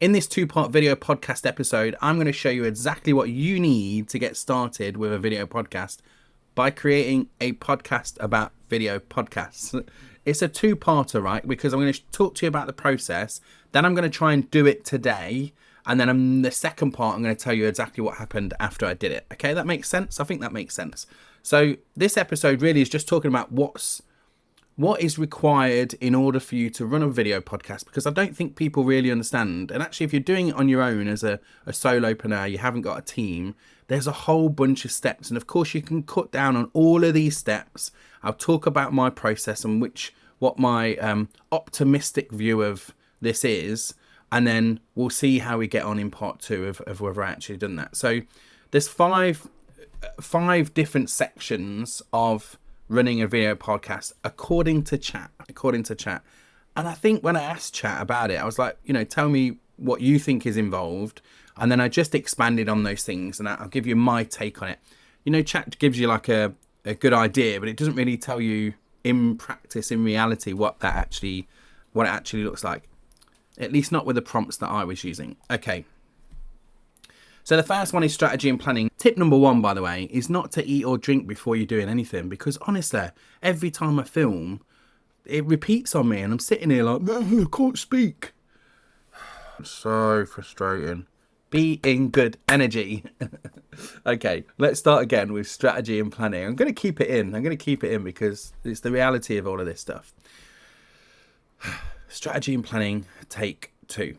In this 2-part video podcast episode, I'm going to show you exactly what you need to get started with a video podcast by creating a podcast about video podcasts. It's a 2-parter, right? Because I'm going to talk to you about the process, then I'm going to try and do it today, and then the second part, I'm going to tell you exactly what happened after I did it. Okay, that makes sense? I think that makes sense. So this episode really is just talking about what is required in order for you to run a video podcast, because I don't think people really understand. And actually, if you're doing it on your own as a solopreneur, you haven't got a team, there's a whole bunch of steps. And of course, you can cut down on all of these steps. I'll talk about my process and what my optimistic view of this is. And then we'll see how we get on in part 2 of whether I actually done that. So there's five different sections of running a video podcast according to chat. And I think when I asked chat about it, I was like, tell me what you think is involved. And then I just expanded on those things, and I'll give you my take on it. Chat gives you like a good idea, but it doesn't really tell you in practice, in reality, what it actually looks like. At least not with the prompts that I was using. Okay. So the first one is strategy and planning. Tip number 1, by the way, is not to eat or drink before you're doing anything, because honestly, every time I film, it repeats on me and I'm sitting here like, I can't speak. So frustrating. Be in good energy. Okay, let's start again with strategy and planning. I'm going to keep it in because it's the reality of all of this stuff. Strategy and planning, take 2.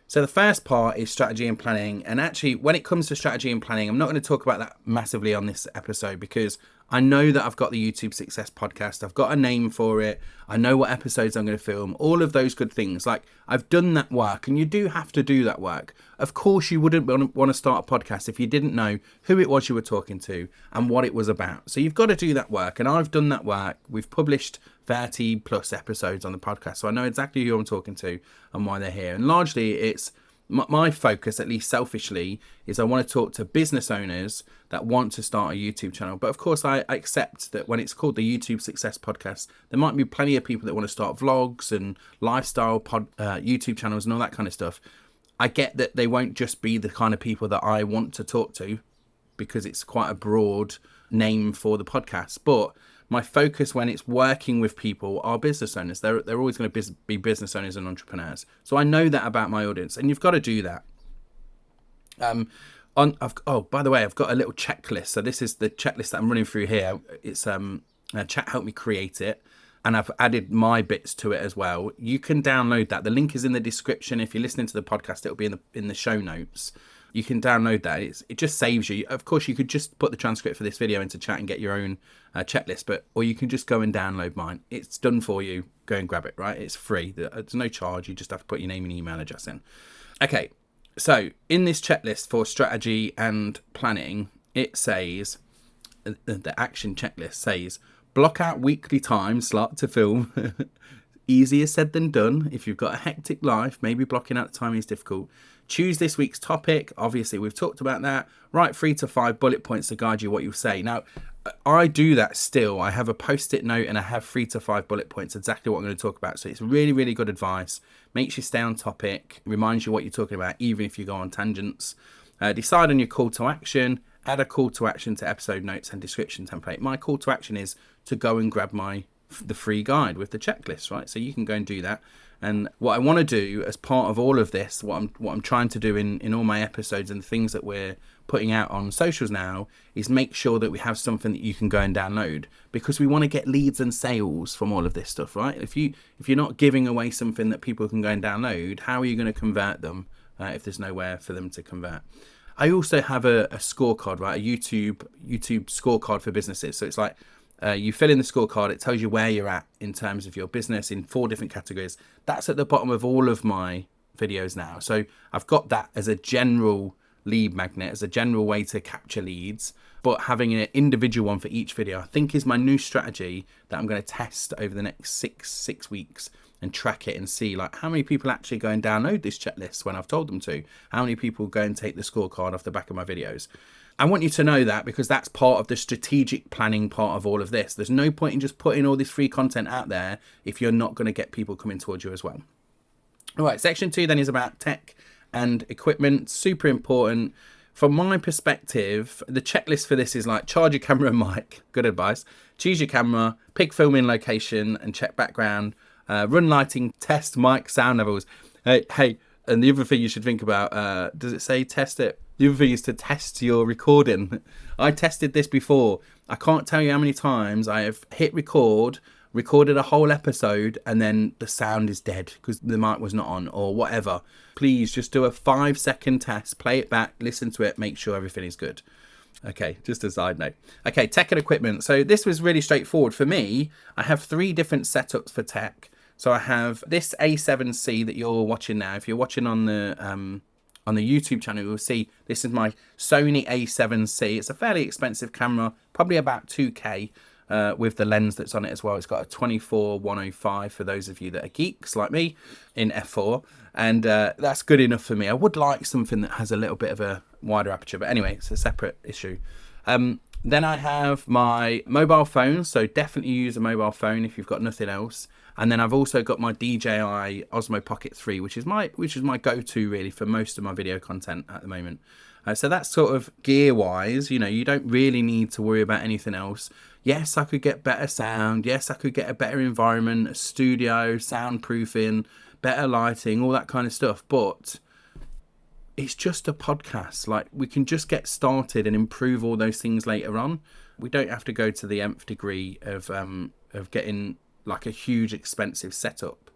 So the first part is strategy and planning. And actually, when it comes to strategy and planning, I'm not going to talk about that massively on this episode, because I know that I've got the YouTube Success Podcast. I've got a name for it. I know what episodes I'm going to film, all of those good things. Like, I've done that work, and you do have to do that work. Of course, you wouldn't want to start a podcast if you didn't know who it was you were talking to and what it was about. So you've got to do that work, and I've done that work. We've published 30 plus episodes on the podcast, so I know exactly who I'm talking to and why they're here. And largely, it's my focus, at least selfishly, is I want to talk to business owners that want to start a YouTube channel. But of course, I accept that when it's called the YouTube Success Podcast, there might be plenty of people that want to start vlogs and lifestyle YouTube channels and all that kind of stuff. I get that they won't just be the kind of people that I want to talk to, because it's quite a broad name for the podcast. But my focus when it's working with people are business owners. They're always going to be business owners and entrepreneurs. So I know that about my audience, and you've got to do that. By the way, I've got a little checklist. So this is the checklist that I'm running through here. It's chat helped me create it, and I've added my bits to it as well. You can download that. The link is in the description. If you're listening to the podcast, it'll be in the show notes. You can download that. It just saves you. Of course, you could just put the transcript for this video into chat and get your own checklist, or you can just go and download mine. It's done for you. Go and grab it, right? It's free. There's no charge. You just have to put your name and email address in. Okay, so in this checklist for strategy and planning, it says, the action checklist says, block out weekly time slot to film. Easier said than done. If you've got a hectic life, maybe blocking out the time is difficult. Choose this week's topic. Obviously, we've talked about that. Write 3 to 5 bullet points to guide you what you'll say. Now, I do that still. I have a post-it note and I have 3 to 5 bullet points, exactly what I'm going to talk about. So it's really, really good advice. Makes you stay on topic. Reminds you what you're talking about, even if you go on tangents. Decide on your call to action. Add a call to action to episode notes and description template. My call to action is to go and grab the free guide with the checklist, right? So you can go and do that. And what I want to do as part of all of this, what I'm trying to do in all my episodes and the things that we're putting out on socials now, is make sure that we have something that you can go and download, because we want to get leads and sales from all of this stuff, right? If you're not giving away something that people can go and download, how are you going to convert them if there's nowhere for them to convert? I also have a scorecard, right? A YouTube scorecard for businesses. So it's like, you fill in the scorecard, it tells you where you're at in terms of your business in 4 different categories. That's at the bottom of all of my videos now. So I've got that as a general lead magnet, as a general way to capture leads, but having an individual one for each video, I think, is my new strategy that I'm going to test over the next six weeks and track it and see like how many people actually go and download this checklist when I've told them to, how many people go and take the scorecard off the back of my videos. I want you to know that, because that's part of the strategic planning part of all of this. There's no point in just putting all this free content out there if you're not going to get people coming towards you as well. All right, section 2 then is about tech and equipment. Super important. From my perspective, the checklist for this is like charge your camera and mic. Good advice. Choose your camera, pick filming location and check background, run lighting, test mic sound levels. Hey, and the other thing you should think about, does it say test it? The other thing is to test your recording. I tested this before. I can't tell you how many times I have hit record, recorded a whole episode, and then the sound is dead because the mic was not on or whatever. Please just do a 5-second test, play it back, listen to it, make sure everything is good. Okay, just a side note. Okay, tech and equipment. So this was really straightforward. For me, I have 3 different setups for tech. So I have this A7C that you're watching now. If you're watching on the YouTube channel, you'll see this is my Sony A7C. It's a fairly expensive camera, probably about 2K with the lens that's on it as well. It's got a 24-105 for those of you that are geeks like me in f4, and that's good enough for me. I would like something that has a little bit of a wider aperture, but anyway, it's a separate issue. Then I have my mobile phone, so definitely use a mobile phone if you've got nothing else. And then I've also got my DJI Osmo Pocket 3, which is my go-to really for most of my video content at the moment. So that's sort of gear-wise. You know, you don't really need to worry about anything else. Yes, I could get better sound. Yes, I could get a better environment, a studio, soundproofing, better lighting, all that kind of stuff. But it's just a podcast. Like, we can just get started and improve all those things later on. We don't have to go to the nth degree of getting like a huge expensive setup.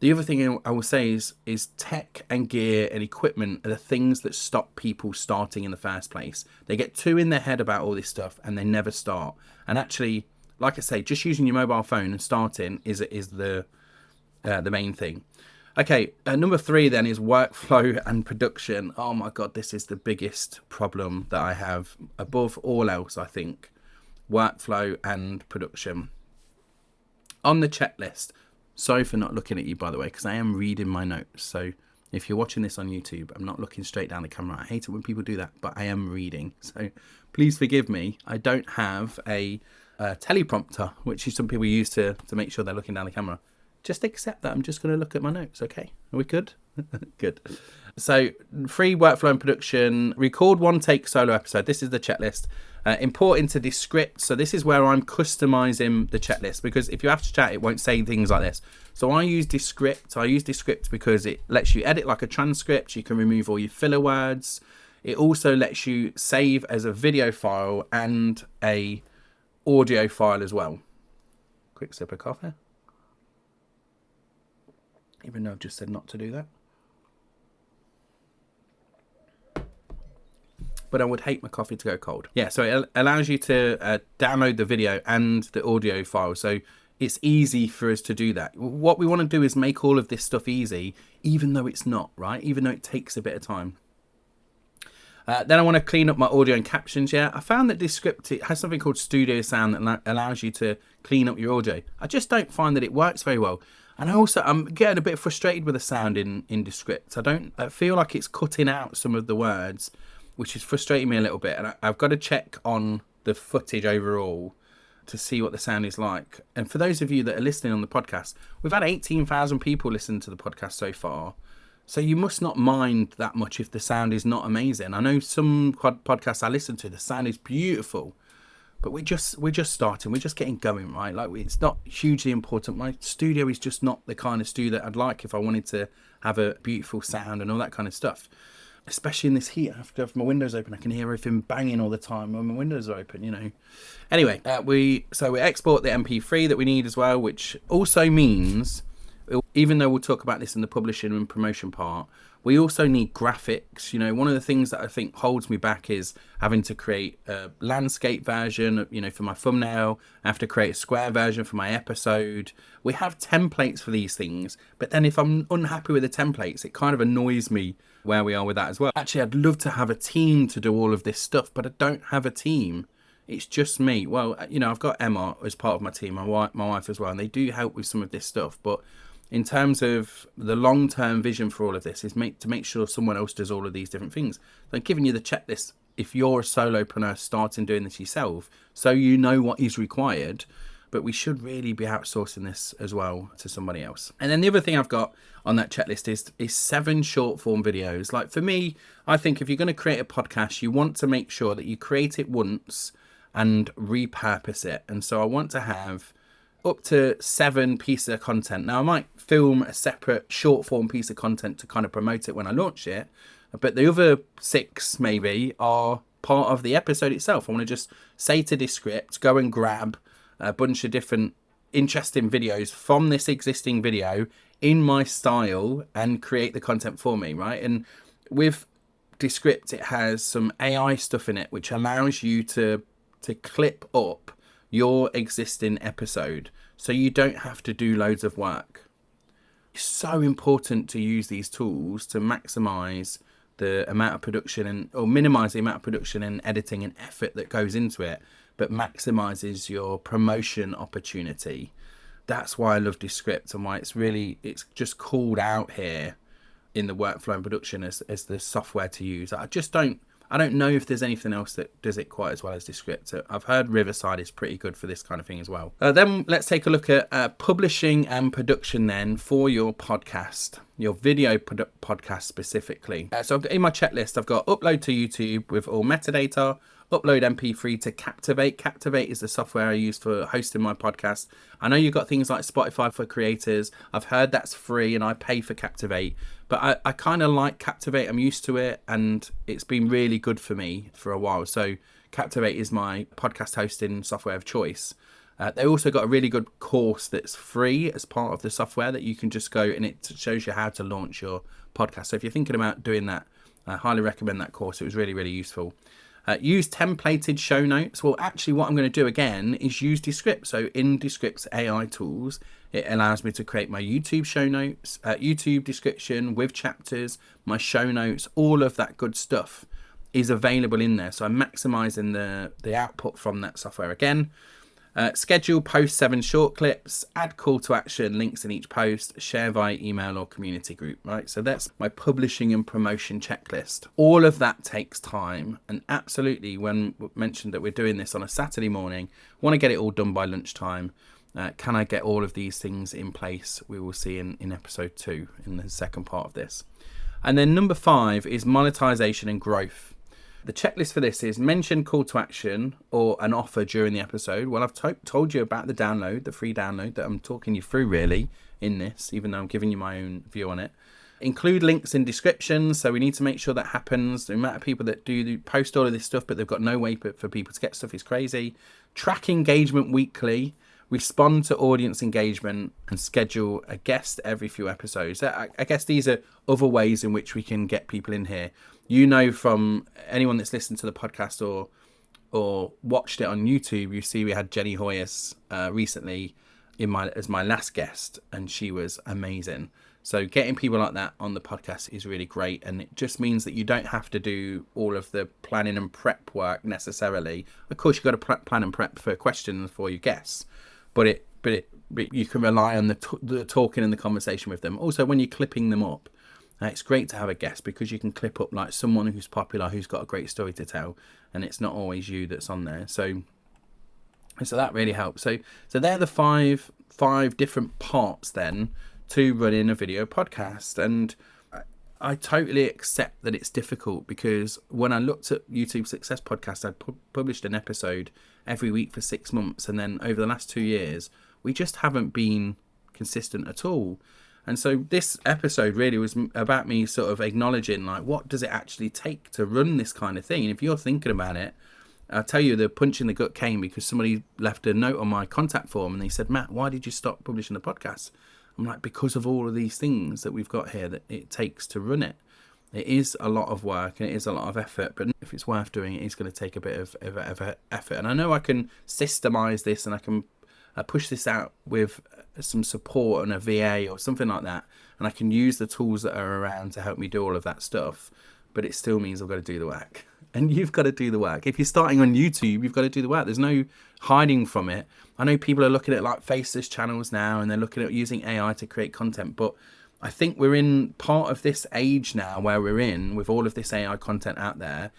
The other thing I will say is tech and gear and equipment are the things that stop people starting in the first place. They get too in their head about all this stuff and they never start. And actually, like I say, just using your mobile phone and starting is the main thing. Okay, number 3 then is workflow and production. Oh my God, this is the biggest problem that I have above all else, I think. Workflow and production. On the checklist, sorry for not looking at you, by the way, because I am reading my notes. So if you're watching this on YouTube, I'm not looking straight down the camera. I hate it when people do that, but I am reading. So please forgive me. I don't have a teleprompter, which is some people use to make sure they're looking down the camera. Just accept that I'm just going to look at my notes, okay? Are we good? Good. So, free workflow and production. Record 1 take solo episode. This is the checklist. Import into this script. So this is where I'm customizing the checklist, because if you have to chat, it won't say things like this. So I use this script. I use this script because it lets you edit like a transcript. You can remove all your filler words. It also lets you save as a video file and a audio file as well. Quick sip of coffee. Even though I've just said not to do that. But I would hate my coffee to go cold. Yeah, so it allows you to download the video and the audio file. So it's easy for us to do that. What we want to do is make all of this stuff easy, even though it's not, right? Even though it takes a bit of time. Then I want to clean up my audio and captions. Yeah, I found that this script, it has something called Studio Sound that allows you to clean up your audio. I just don't find that it works very well. And I'm getting a bit frustrated with the sound in the script. I feel like it's cutting out some of the words, which is frustrating me a little bit. And I've got to check on the footage overall to see what the sound is like. And for those of you that are listening on the podcast, we've had 18,000 people listen to the podcast so far. So you must not mind that much if the sound is not amazing. I know some podcasts I listen to, the sound is beautiful. But we're just starting. We're just getting going, right? Like, it's not hugely important. My studio is just not the kind of studio that I'd like if I wanted to have a beautiful sound and all that kind of stuff. Especially in this heat, I have to have my windows open. I can hear everything banging all the time when my windows are open, you know. Anyway, we export the MP3 that we need as well, which also means, even though we'll talk about this in the publishing and promotion part, we also need graphics. You know, one of the things that I think holds me back is having to create a landscape version, you know, for my thumbnail. I have to create a square version for my episode. We have templates for these things, but then if I'm unhappy with the templates, it kind of annoys me where we are with that as well. Actually, I'd love to have a team to do all of this stuff, but I don't have a team. It's just me. Well, you know, I've got Emma as part of my team, my wife as well, and they do help with some of this stuff, but in terms of the long-term vision for all of this is to make sure someone else does all of these different things. So giving you the checklist if you're a solopreneur starting doing this yourself, so you know what is required. But we should really be outsourcing this as well to somebody else. And then the other thing I've got on that checklist is 7 short form videos. Like for me, I think if you're going to create a podcast, you want to make sure that you create it once and repurpose it. And so I want to have up to 7 pieces of content. Now I might film a separate short form piece of content to kind of promote it when I launch it, but the other 6 maybe are part of the episode itself. I want to just say to Descript, go and grab a bunch of different interesting videos from this existing video in my style and create the content for me, right? And with Descript, it has some AI stuff in it which allows you to clip up your existing episode so you don't have to do loads of work. It's so important to use these tools to maximize the amount of production or minimize the amount of production and editing and effort that goes into it, but maximizes your promotion opportunity. That's why I love Descript and why it's just called out here in the workflow and production as the software to use. I don't know if there's anything else that does it quite as well as Descript. I've heard Riverside is pretty good for this kind of thing as well. Then let's take a look at publishing and production then for your podcast, your video podcast specifically. So in my checklist, I've got upload to YouTube with all metadata, upload MP3 to Captivate. Captivate is the software I use for hosting my podcast. I know you've got things like Spotify for creators. I've heard that's free and I pay for Captivate, but I kind of like Captivate. I'm used to it and it's been really good for me for a while. So Captivate is my podcast hosting software of choice. They also got a really good course that's free as part of the software that you can just go and it shows you how to launch your podcast. So if you're thinking about doing that, I highly recommend that course. It was really, really useful. Use templated show notes. Well, actually what I'm going to do again is use Descript. So in Descript's AI tools, it allows me to create my YouTube show notes, YouTube description with chapters, my show notes, all of that good stuff is available in there. So I'm maximizing the output from that software again. Schedule, post 7 short clips, add call to action, links in each post, share via email or community group, right? So that's my publishing and promotion checklist. All of that takes time. And absolutely, when we mentioned that we're doing this on a Saturday morning, want to get it all done by lunchtime. Can I get all of these things in place? We will see in episode 2, in the second part of this. And then number 5 is monetization and growth. The checklist for this is mention call to action or an offer during the episode. Well, I've told you about the download, the free download that I'm talking you through really in this, even though I'm giving you my own view on it. Include links in descriptions. So we need to make sure that happens. The amount of people that do post all of this stuff, but they've got no way for people to get stuff is crazy. Track engagement weekly. Respond to audience engagement and schedule a guest every few episodes. I guess these are other ways in which we can get people in here. You know, from anyone that's listened to the podcast or watched it on YouTube, you see we had Jenny Hoyas recently as my last guest, and she was amazing. So getting people like that on the podcast is really great, and it just means that you don't have to do all of the planning and prep work necessarily. Of course, you've got to plan and prep for questions for your guests, but you can rely on the talking and the conversation with them. Also, when you're clipping them up, it's great to have a guest because you can clip up like someone who's popular, who's got a great story to tell, and it's not always you that's on there. So that really helps. So they're the five different parts then to running a video podcast. And I totally accept that it's difficult because when I looked at YouTube Success Podcast, I published an episode every week for 6 months, and then over the last 2 years, we just haven't been consistent at all. And so this episode really was about me sort of acknowledging, like, what does it actually take to run this kind of thing? And if you're thinking about it, I'll tell you, the punch in the gut came because somebody left a note on my contact form and they said, Matt, why did you stop publishing the podcast? I'm like, because of all of these things that we've got here that it takes to run it. It is a lot of work and it is a lot of effort, but if it's worth doing, it's going to take a bit of effort. And I know I can systemize this and I can push this out with some support and a VA or something like that, and I can use the tools that are around to help me do all of that stuff, but it still means I've got to do the work. And you've got to do the work. If you're starting on YouTube, you've got to do the work. There's no hiding from it. I know people are looking at like faceless channels now and they're looking at using AI to create content, but I think we're in part of this age now where we're in with all of this AI content out there.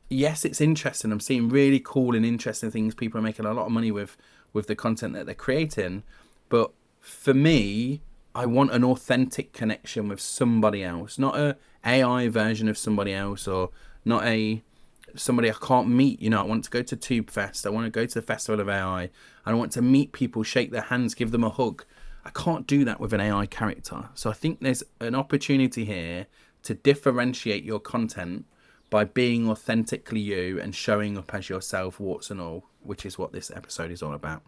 yes, it's interesting. I'm seeing really cool and interesting things. People are making a lot of money with the content that they're creating. But for me, I want an authentic connection with somebody else, not a AI version of somebody else, or not a somebody I can't meet. You know, I want to go to Tube Fest. I want to go to the Festival of AI. And I want to meet people, shake their hands, give them a hug. I can't do that with an AI character. So I think there's an opportunity here to differentiate your content by being authentically you and showing up as yourself, warts and all, which is what this episode is all about.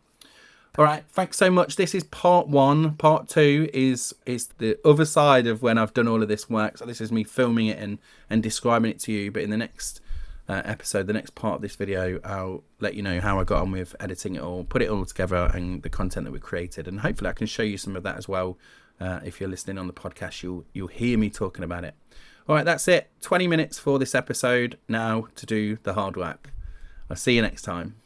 All right, thanks so much. This is part one. Part two is the other side of when I've done all of this work. So this is me filming it and describing it to you. But in the next episode, the next part of this video, I'll let you know how I got on with editing it all, put it all together, and the content that we created. And hopefully I can show you some of that as well. If you're listening on the podcast, you'll hear me talking about it. All right, that's it. 20 minutes for this episode. Now to do the hard work. I'll see you next time.